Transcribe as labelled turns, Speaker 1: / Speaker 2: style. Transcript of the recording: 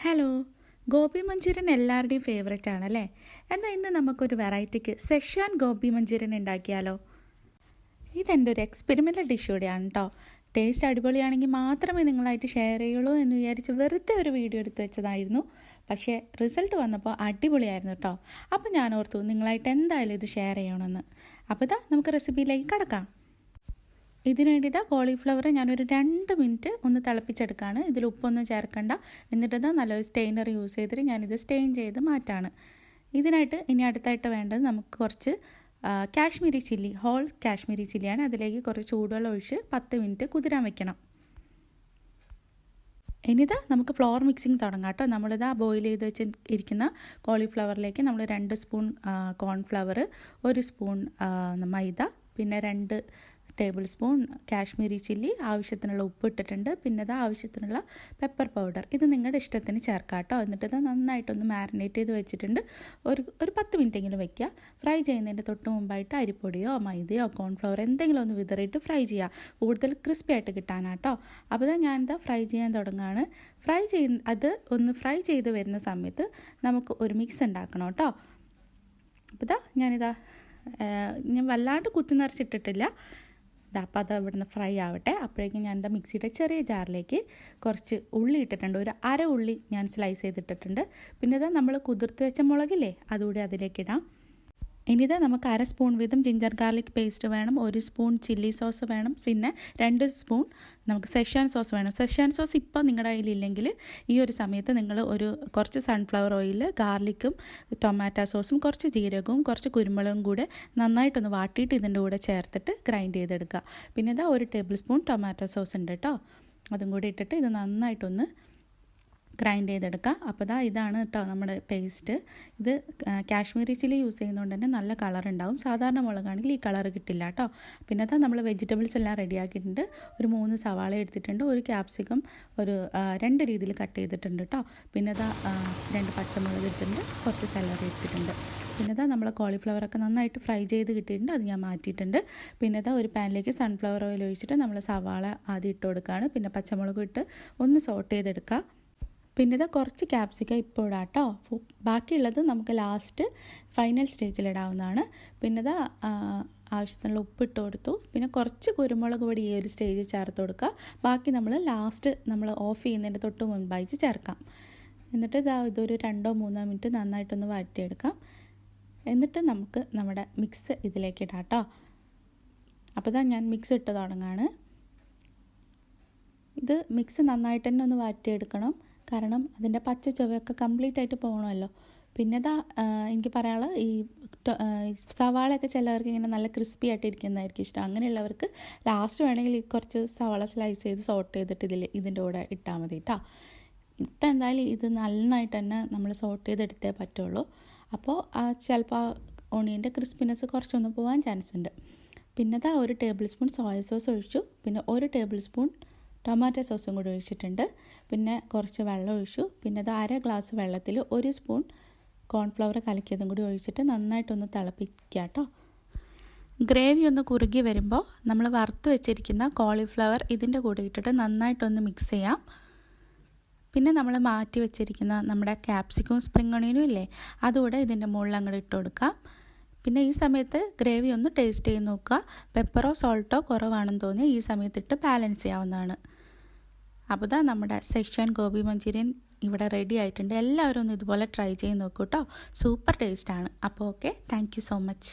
Speaker 1: Hello, gobi manchurian എല്ലാവരുടെയും favourite ആണല്ലേ? എന്നാൽ ഇന്ന് നമുക്കൊരു വെറൈറ്റിക്ക് സെഷ്വാൻ ഗോബി മഞ്ചൂരിയൻ ഉണ്ടാക്കിയാലോ? ഇതെൻ്റെ ഒരു എക്സ്പെരിമെൻ്റൽ ഡിഷ് കൂടിയാണ് കേട്ടോ. ടേസ്റ്റ് അടിപൊളിയാണെങ്കിൽ മാത്രമേ നിങ്ങളായിട്ട് ഷെയർ ചെയ്യുള്ളൂ എന്ന് വിചാരിച്ച് വെറുതെ ഒരു വീഡിയോ എടുത്ത് വെച്ചതായിരുന്നു. പക്ഷേ റിസൾട്ട് വന്നപ്പോൾ അടിപൊളിയായിരുന്നു കേട്ടോ. അപ്പോൾ ഞാൻ ഓർത്തു നിങ്ങളായിട്ട് എന്തായാലും ഇത് ഷെയർ ചെയ്യണമെന്ന്. അപ്പോൾ ഇതാ നമുക്ക് റെസിപ്പിയിലേക്ക് കടക്കാം. ഇതിന് വേണ്ടി കോളിഫ്ലവർ ഞാനൊരു 2 മിനിറ്റ് ഒന്ന് തിളപ്പിച്ചെടുക്കുകയാണ്. ഇതിൽ ഉപ്പൊന്നും ചേർക്കണ്ട. എന്നിട്ട് നല്ലൊരു സ്റ്റെയിനർ യൂസ് ചെയ്തിട്ട് ഞാനിത് സ്റ്റെയിൻ ചെയ്ത് മാറ്റാണ്. ഇതിനായിട്ട് ഇനി അടുത്തായിട്ട് വേണ്ടത് നമുക്ക് കുറച്ച് കാശ്മീരി ചില്ലി, ഹോൾ കാശ്മീരി ചില്ലിയാണ്. അതിലേക്ക് കുറച്ച് ചൂടുവെള്ളം ഒഴിച്ച് 10 മിനിറ്റ് കുതിരാൻ വെക്കണം. ഇനിതാ നമുക്ക് ഫ്ലോർ മിക്സിങ് തുടങ്ങാം കേട്ടോ. നമ്മളിതാ ബോയിൽ ചെയ്ത് വെച്ച് ഇരിക്കുന്ന കോളിഫ്ലവറിലേക്ക് നമ്മൾ 2 സ്പൂൺ കോൺഫ്ലവർ, 1 സ്പൂൺ മൈദ, പിന്നെ 2 ടേബിൾ സ്പൂൺ കാശ്മീരി ചില്ലി, ആവശ്യത്തിനുള്ള ഉപ്പ് ഇട്ടിട്ടുണ്ട്. പിന്നെ ആവശ്യത്തിനുള്ള പെപ്പർ പൗഡർ. ഇത് നിങ്ങളുടെ ഇഷ്ടത്തിന് ചേർക്കാം കേട്ടോ. എന്നിട്ട് നന്നായിട്ടൊന്ന് മാരിനേറ്റ് ചെയ്ത് വെച്ചിട്ടുണ്ട്. ഒരു 10 മിനിറ്റെങ്കിലും വെക്കുക. ഫ്രൈ ചെയ്യുന്നതിൻ്റെ തൊട്ട് മുമ്പായിട്ട് അരിപ്പൊടിയോ മൈദയോ കോൺഫ്ലവർ എന്തെങ്കിലും ഒന്ന് വിതറിയിട്ട് ഫ്രൈ ചെയ്യുക, കൂടുതൽ ക്രിസ്പി ആയിട്ട് കിട്ടാനാട്ടോ. അപ്പോൾ ഞാനിതാ ഫ്രൈ ചെയ്യാൻ തുടങ്ങുകയാണ്. അത് ഒന്ന് ഫ്രൈ ചെയ്ത് വരുന്ന സമയത്ത് നമുക്ക് ഒരു മിക്സ് ഉണ്ടാക്കണം കേട്ടോ. അപ്പോൾ ഞാൻ വല്ലാണ്ട് കുത്തി നിറച്ചിട്ടിട്ടില്ല. അപ്പോൾ അത് ഇവിടുന്ന് ഫ്രൈ ആവട്ടെ. അപ്പോഴേക്കും ഞാൻ മിക്സിയുടെ ചെറിയ ജാറിലേക്ക് കുറച്ച് ഉള്ളി ഇട്ടിട്ടുണ്ട്. ഒരു അര ഉള്ളി ഞാൻ സ്ലൈസ് ചെയ്തിട്ടിട്ടുണ്ട്. പിന്നെ നമ്മൾ കുതിർത്ത് വെച്ച മുളകില്ലേ, അതുകൂടി അതിലേക്കിടാം. ഇനി നമുക്ക് 1/2 സ്പൂൺ വീതം ജിഞ്ചർ ഗാർലിക് പേസ്റ്റ് വേണം, 1 സ്പൂൺ ചില്ലി സോസ് വേണം, പിന്നെ 2 സ്പൂൺ നമുക്ക് സെഷ്വാൻ സോസ് വേണം. സെഷ്വാൻ സോസ് ഇപ്പോൾ നിങ്ങളുടെ കയ്യിലില്ലെങ്കിൽ ഈ ഒരു സമയത്ത് നിങ്ങൾ കുറച്ച് സൺഫ്ലവർ ഓയിൽ, ഗാർലിക്കും ടൊമാറ്റോ സോസും കുറച്ച് ജീരകവും കുറച്ച് കുരുമുളകും കൂടെ നന്നായിട്ടൊന്ന് വാട്ടിയിട്ട് ഇതിൻ്റെ കൂടെ ചേർത്തിട്ട് ഗ്രൈൻഡ് ചെയ്തെടുക്കുക. പിന്നെ 1 ടേബിൾ സ്പൂൺ ടൊമാറ്റോ സോസ് ഉണ്ട് കേട്ടോ. അതും കൂടി ഇട്ടിട്ട് ഇത് നന്നായിട്ടൊന്ന് ഗ്രൈൻഡ് ചെയ്തെടുക്കുക. അപ്പോൾ ഇതാണ് കേട്ടോ നമ്മുടെ പേസ്റ്റ്. ഇത് കാശ്മീരി ചില്ലി യൂസ് ചെയ്യുന്നതുകൊണ്ട് തന്നെ നല്ല കളർ ഉണ്ടാവും. സാധാരണ മുളകാണെങ്കിൽ ഈ കളർ കിട്ടില്ല കേട്ടോ. പിന്നെ നമ്മൾ വെജിറ്റബിൾസ് എല്ലാം റെഡിയാക്കിയിട്ടുണ്ട്. ഒരു 3 സവാള എടുത്തിട്ടുണ്ട്, ഒരു ക്യാപ്സിക്കം ഒരു 2 രീതിയിൽ കട്ട് ചെയ്തിട്ടുണ്ട് കേട്ടോ. പിന്നെ 2 പച്ചമുളക് എടുത്തിട്ടുണ്ട്, കുറച്ച് സെലറി എടുത്തിട്ടുണ്ട്. പിന്നെ നമ്മൾ കോളിഫ്ലവറൊക്കെ നന്നായിട്ട് ഫ്രൈ ചെയ്ത് കിട്ടിയിട്ടുണ്ട്, അത് ഞാൻ മാറ്റിയിട്ടുണ്ട്. പിന്നെ ഒരു പാനിലേക്ക് സൺഫ്ലവർ ഓയിൽ ഒഴിച്ചിട്ട് നമ്മൾ സവാള ആദ്യം ഇട്ട് കൊടുക്കുകയാണ്. പിന്നെ പച്ചമുളക് ഇട്ട് ഒന്ന് സോട്ട് ചെയ്തെടുക്കുക. പിന്നെ കുറച്ച് ക്യാപ്സിക്കം ഇപ്പോൾ ഇടാം കേട്ടോ. ബാക്കിയുള്ളത് നമുക്ക് ലാസ്റ്റ് ഫൈനൽ സ്റ്റേജിൽ ഇടാവുന്നതാണ്. പിന്നെ ആവശ്യത്തിനുള്ള ഉപ്പ് ഇട്ട് കൊടുത്തു. പിന്നെ കുറച്ച് കുരുമുളക് പൊടി ഈ ഒരു സ്റ്റേജിൽ ചേർത്ത് കൊടുക്കുക. ബാക്കി ലാസ്റ്റ് നമ്മൾ ഓഫ് ചെയ്യുന്നതിൻ്റെ തൊട്ട് മുൻപായിട്ട് ചേർക്കാം. എന്നിട്ട് ഇതൊരു 2-3 മിനിറ്റ് നന്നായിട്ടൊന്ന് വഴറ്റിയെടുക്കാം. എന്നിട്ട് നമുക്ക് നമ്മുടെ മിക്സ് ഇതിലേക്ക് ഇടാം കേട്ടോ. അപ്പോൾ ഞാൻ മിക്സ് ഇട്ട് തുടങ്ങുകയാണ്. ഇത് മിക്സ് നന്നായിട്ട് തന്നെ ഒന്ന് വഴറ്റിയെടുക്കണം, കാരണം അതിൻ്റെ പച്ച ചുവയൊക്കെ കംപ്ലീറ്റ് ആയിട്ട് പോകണമല്ലോ. പിന്നെ എനിക്ക് പറയാനുള്ളത്, ഈ സവാളയൊക്കെ ചിലവർക്ക് ഇങ്ങനെ നല്ല ക്രിസ്പി ആയിട്ട് ഇരിക്കുന്നതായിരിക്കും ഇഷ്ടം. അങ്ങനെയുള്ളവർക്ക് ലാസ്റ്റ് വേണമെങ്കിൽ കുറച്ച് സവാള സ്ലൈസ് ചെയ്ത് സോട്ട് ചെയ്തിട്ട് ഇതിൻ്റെ കൂടെ ഇട്ടാൽ മതി കേട്ടോ. ഇപ്പം എന്തായാലും ഇത് നന്നായിട്ട് തന്നെ നമ്മൾ സോട്ട് ചെയ്തെടുത്തേ പറ്റുള്ളൂ. അപ്പോൾ ചിലപ്പോൾ ഓണിയൻ്റെ ക്രിസ്പിനെസ് കുറച്ചൊന്ന് പോകാൻ ചാൻസ് ഉണ്ട്. പിന്നെ 1 ടേബിൾ സ്പൂൺ സോയ സോസ് ഒഴിച്ചു. പിന്നെ 1 ടേബിൾ സ്പൂൺ ടൊമാറ്റോ സോസും കൂടി ഒഴിച്ചിട്ടുണ്ട്. പിന്നെ കുറച്ച് വെള്ളം ഒഴിച്ചു. പിന്നെ 1/2 ഗ്ലാസ് വെള്ളത്തിൽ 1 സ്പൂൺ കോൺഫ്ലവർ കലക്കിയതും കൂടി ഒഴിച്ചിട്ട് നന്നായിട്ടൊന്ന് തിളപ്പിക്കുക കേട്ടോ. ഗ്രേവി ഒന്ന് കുറുകി വരുമ്പോൾ നമ്മൾ വറുത്ത് വെച്ചിരിക്കുന്ന കോളിഫ്ലവർ ഇതിൻ്റെ കൂടെ ഇട്ടിട്ട് നന്നായിട്ടൊന്ന് മിക്സ് ചെയ്യാം. പിന്നെ നമ്മൾ മാറ്റി വെച്ചിരിക്കുന്ന നമ്മുടെ ക്യാപ്സിക്കും സ്പ്രിംഗ് ഒണിയനും ഇല്ലേ, അതുകൂടെ ഇതിൻ്റെ മുകളിൽ അങ്ങോട്ട് ഇട്ട് കൊടുക്കാം. പിന്നെ ഈ സമയത്ത് ഗ്രേവി ഒന്ന് ടേസ്റ്റ് ചെയ്ത് നോക്കുക. പെപ്പറോ സോൾട്ടോ കുറവാണെന്ന് തോന്നിയാൽ ഈ സമയത്തിട്ട് ബാലൻസ് ചെയ്യാവുന്നതാണ്. അപ്പോൾ നമ്മുടെ സെഷ്വാൻ ഗോബി മഞ്ചൂരിയൻ ഇവിടെ റെഡി ആയിട്ടുണ്ട്. എല്ലാവരും ഒന്ന് ഇതുപോലെ ട്രൈ ചെയ്ത് നോക്കൂ കേട്ടോ. സൂപ്പർ ടേസ്റ്റാണ്. അപ്പോൾ okay, thank you so much.